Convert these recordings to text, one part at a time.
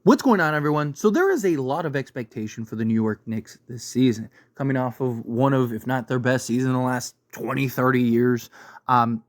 What's going on, everyone? So there is a lot of expectation for the New York Knicks this season, coming off of one of, if not their best season in the last 20, 30 years.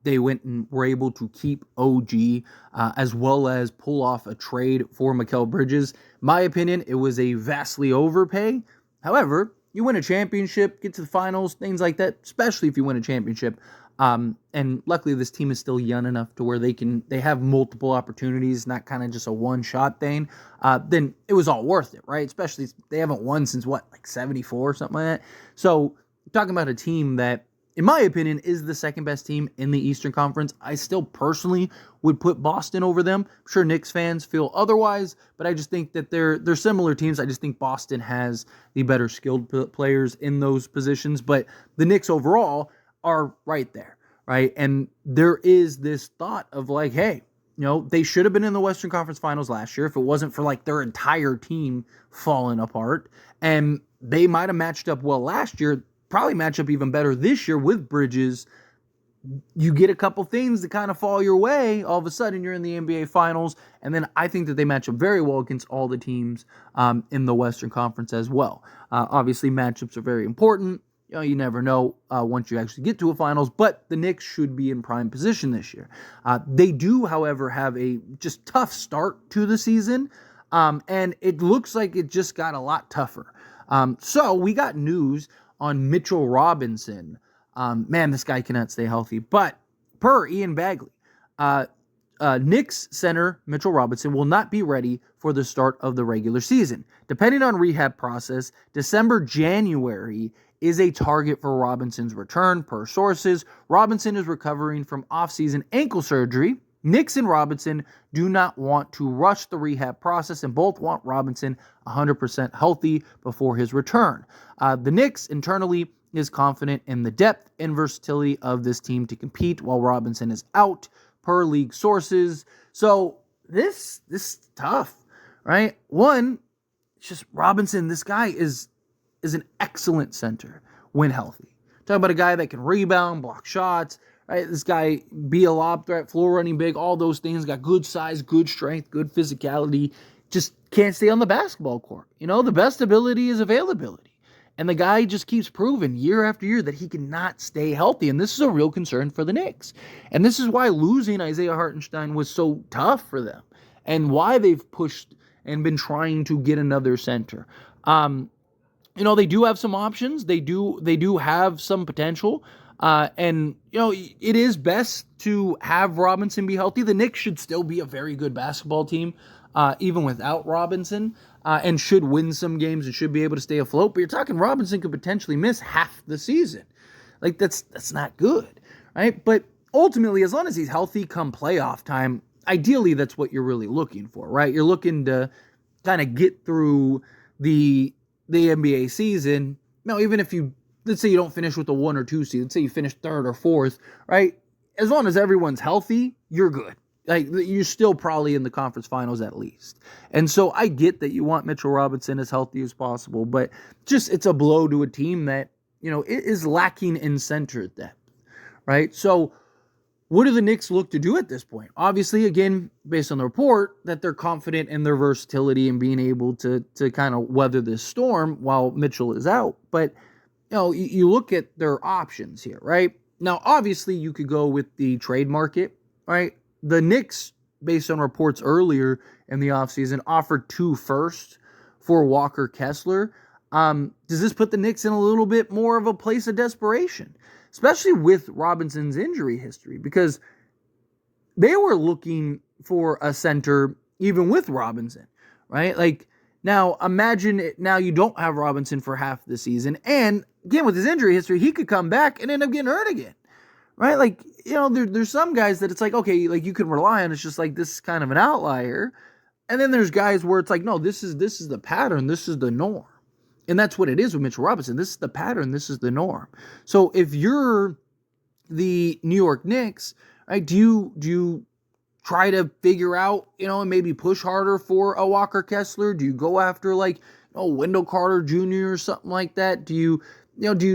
They went and were able to keep OG as well as pull off a trade for Mikal Bridges. My opinion, it was a vastly overpay. However, you win a championship, get to the finals, things like that, especially if you win a championship. And luckily this team is still young enough to where they have multiple opportunities, not kind of just a one-shot thing. Then it was all worth it, right? Especially they haven't won since like 74 or something like that. So talking about a team that, in my opinion, is the second best team in the Eastern Conference. I still personally would put Boston over them. I'm sure Knicks fans feel otherwise, but I just think that they're similar teams. I just think Boston has the better skilled players in those positions, but the Knicks overall are right there, right? And there is this thought of like, hey, they should have been in the Western Conference Finals last year if it wasn't for like their entire team falling apart. And they might have matched up well last year, probably match up even better this year with Bridges. You get a couple things that kind of fall your way, all of a sudden you're in the NBA Finals. And then I think that they match up very well against all the teams in the Western Conference as well. Obviously, matchups are very important. You never know once you actually get to a finals, but the Knicks should be in prime position this year. They do, however, have a just tough start to the season, and it looks like it just got a lot tougher. So we got news on Mitchell Robinson. Man, this guy cannot stay healthy, but per Ian Bagley, Knicks center Mitchell Robinson will not be ready for the start of the regular season. Depending on rehab process, January is a target for Robinson's return. Per sources, Robinson is recovering from offseason ankle surgery. Knicks and Robinson do not want to rush the rehab process and both want Robinson 100% healthy before his return. The Knicks internally is confident in the depth and versatility of this team to compete while Robinson is out, per league sources. So this is tough, right? One, it's just Robinson, this guy is an excellent center when healthy. Talking about a guy that can rebound, block shots, right? This guy be a lob threat, floor running big, all those things. Got good size, good strength, good physicality. Just can't stay on the basketball court. The best ability is availability. And the guy just keeps proving year after year that he cannot stay healthy. And this is a real concern for the Knicks. And this is why losing Isaiah Hartenstein was so tough for them and why they've pushed and been trying to get another center. They do have some options. They do have some potential. And it is best to have Robinson be healthy. The Knicks should still be a very good basketball team, even without Robinson, and should win some games and should be able to stay afloat. But you're talking Robinson could potentially miss half the season. Like, that's not good, right? But ultimately, as long as he's healthy come playoff time, ideally that's what you're really looking for, right? You're looking to kind of get through the NBA season. Now, even if let's say you don't finish with a 1 or 2 seed, let's say you finish 3rd or 4th, right? As long as everyone's healthy, you're good. Like, you're still probably in the conference finals at least. And so I get that you want Mitchell Robinson as healthy as possible, but it's a blow to a team that, it is lacking in center depth, right? So what do the Knicks look to do at this point? Obviously, again, based on the report, that they're confident in their versatility and being able to kind of weather this storm while Mitchell is out. But, you look at their options here, right? Now, obviously, you could go with the trade market, right? The Knicks, based on reports earlier in the offseason, offered 2 firsts for Walker Kessler. Does this put the Knicks in a little bit more of a place of desperation? Especially with Robinson's injury history, because they were looking for a center even with Robinson, right? Like, now imagine now you don't have Robinson for half the season, and again, with his injury history, he could come back and end up getting hurt again, right? Like, there's some guys that it's like, okay, like you can rely on, it's just like this is kind of an outlier. And then there's guys where it's like, no, this is the pattern, this is the norm. And that's what it is with Mitchell Robinson. This is the pattern. This is the norm. So if you're the New York Knicks, right, do you try to figure out, and maybe push harder for a Walker Kessler? Do you go after like, Wendell Carter Jr. or something like that? Do you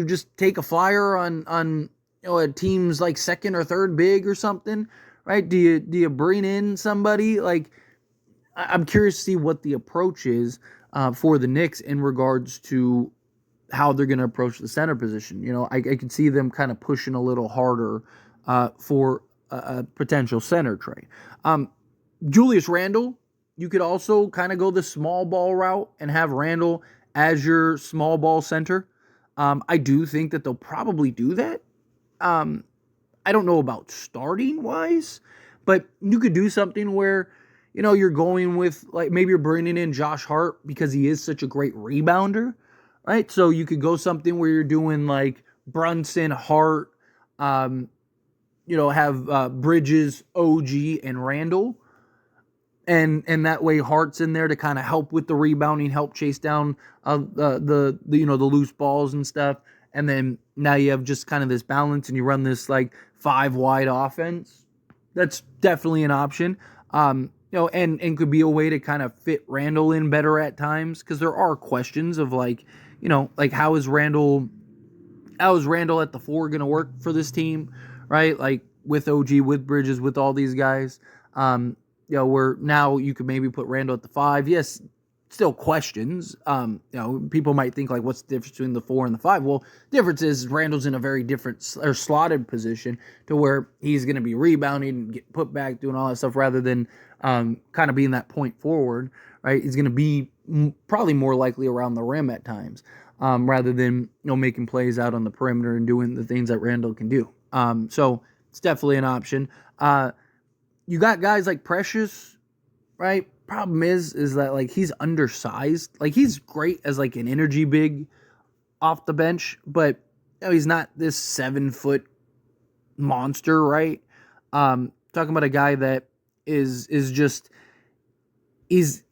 just take a flyer on a team's like second or third big or something, right? Do you bring in somebody like? I'm curious to see what the approach is for the Knicks in regards to how they're going to approach the center position. I could see them kind of pushing a little harder for a potential center trade. Julius Randle, you could also kind of go the small ball route and have Randle as your small ball center. I do think that they'll probably do that. Um, I don't know about starting wise, but you could do something where, you're going with, like, maybe you're bringing in Josh Hart because he is such a great rebounder, right? So you could go something where you're doing like Brunson, Hart, have Bridges, OG, and Randall. And that way Hart's in there to kind of help with the rebounding, help chase down the loose balls and stuff. And then now you have just kind of this balance, and you run this like 5 wide offense. That's definitely an option. And could be a way to kind of fit Randall in better at times, because there are questions of like how is Randall at the 4 going to work for this team, right? Like with OG, with Bridges, with all these guys. Where now you could maybe put Randall at the 5. Yes, still questions. People might think like, what's the difference between the 4 and the 5? Well, the difference is Randall's in a very different or slotted position to where he's going to be rebounding and get put back, doing all that stuff, rather than kind of being that point forward, right? He's going to be probably more likely around the rim at times, rather than making plays out on the perimeter and doing the things that Randall can do. So it's definitely an option. You got guys like Precious, right? Problem is that like he's undersized. Like he's great as like an energy big off the bench, but he's not this 7-foot monster, right? Talking about a guy that is just, he's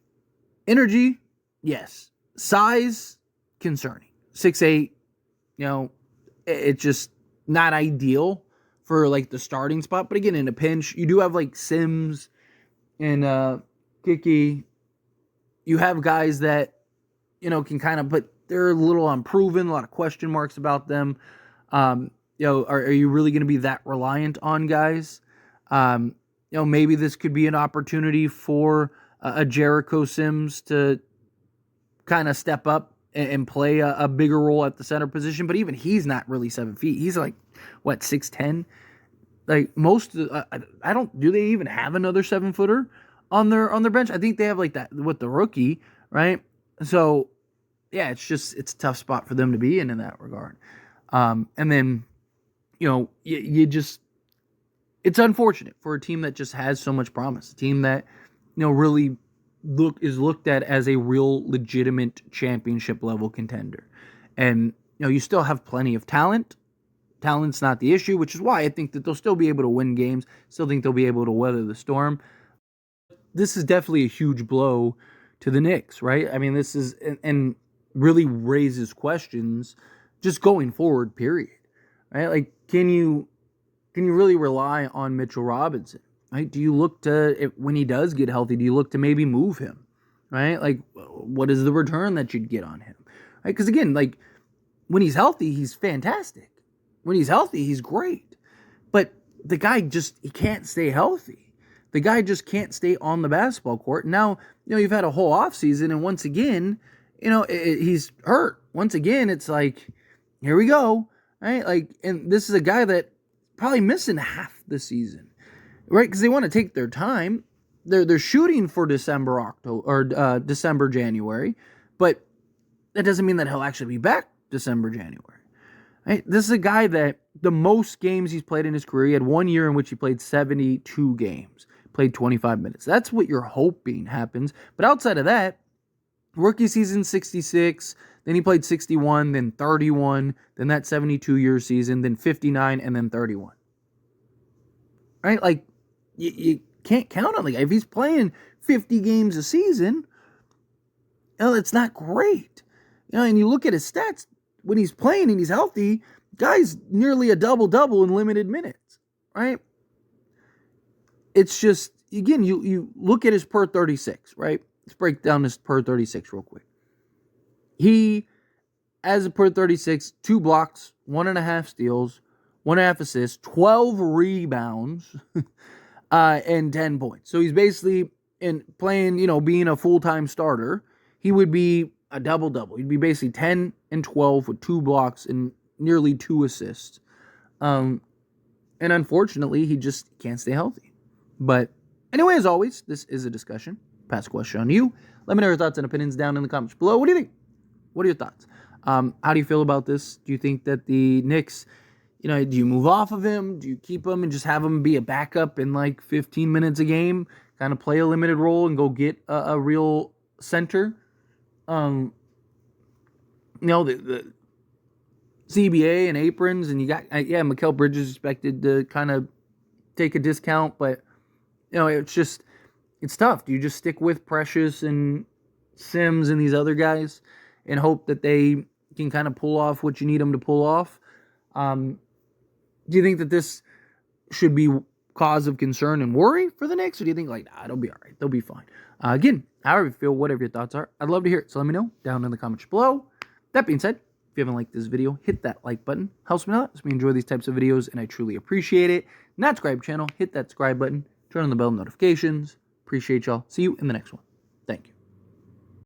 energy, yes. Size, concerning. 6'8", it's just not ideal for like the starting spot. But again, in a pinch, you do have like Sims and Kiki. You have guys that can kind of, but they're a little unproven, a lot of question marks about them. Are you really going to be that reliant on guys? Maybe this could be an opportunity for a Jericho Sims to kind of step up and play a bigger role at the center position. But even he's not really 7 feet. He's like, 6'10"? Like most, I don't. Do they even have another 7-footer on their bench? I think they have like that with the rookie, right? So yeah, it's a tough spot for them to be in that regard. And then you just, it's unfortunate for a team that just has so much promise, a team that really is looked at as a real legitimate championship level contender, and you still have plenty of talent. Talent's not the issue, which is why I think that they'll still be able to win games. Still think they'll be able to weather the storm. This is definitely a huge blow to the Knicks, right? I mean, this is, and really raises questions just going forward, period. Right? Like, can you really rely on Mitchell Robinson? Right? Do you look to, when he does get healthy, do you look to maybe move him? Right? Like, what is the return that you'd get on him? Right? Because again, like, when he's healthy, he's fantastic. When he's healthy, he's great. But the guy he can't stay healthy. The guy just can't stay on the basketball court. Now, you've had a whole offseason, and once again, he's hurt. Once again, it's like, here we go, right? Like, and this is a guy that probably missing half the season, right? Because they want to take their time. They're shooting for December, October, or December, January, but that doesn't mean that he'll actually be back December, January. Right? This is a guy that the most games he's played in his career, he had 1 year in which he played 72 games, played 25 minutes. That's what you're hoping happens. But outside of that, rookie season 66, then he played 61, then 31, then that 72-year season, then 59, and then 31. Right? Like, you can't count on the guy. If he's playing 50 games a season, it's not great. And you look at his stats, when he's playing and he's healthy, guy's nearly a double-double in limited minutes, right? It's just, again, you look at his per 36, right? Let's break down this per 36 real quick. He, as a per 36, 2 blocks, 1.5 steals, 1.5 assists, 12 rebounds, and 10 points. So he's basically and playing, being a full-time starter, he would be a double-double. He'd be basically 10 and 12 with 2 blocks and nearly 2 assists. And unfortunately, he just can't stay healthy. But anyway, as always, this is a discussion. Pass a question on you. Let me know your thoughts and opinions down in the comments below. What do you think? What are your thoughts? How do you feel about this? Do you think that the Knicks, do you move off of him? Do you keep him and just have him be a backup in like 15 minutes a game, kind of play a limited role and go get a real center? The CBA and aprons, and you got, Mikal Bridges expected to kind of take a discount, but, it's tough. Do you just stick with Precious and Sims and these other guys and hope that they can kind of pull off what you need them to pull off? Do you think that this should be cause of concern and worry for the Knicks, or do you think, it'll be all right, they'll be fine? Again, however you feel, whatever your thoughts are, I'd love to hear it, so let me know down in the comments below. That being said, if you haven't liked this video, hit that like button. Helps me out, helps me enjoy these types of videos, and I truly appreciate it. Not subscribe channel, hit that subscribe button, turn on the bell notifications. Appreciate y'all. See you in the next one.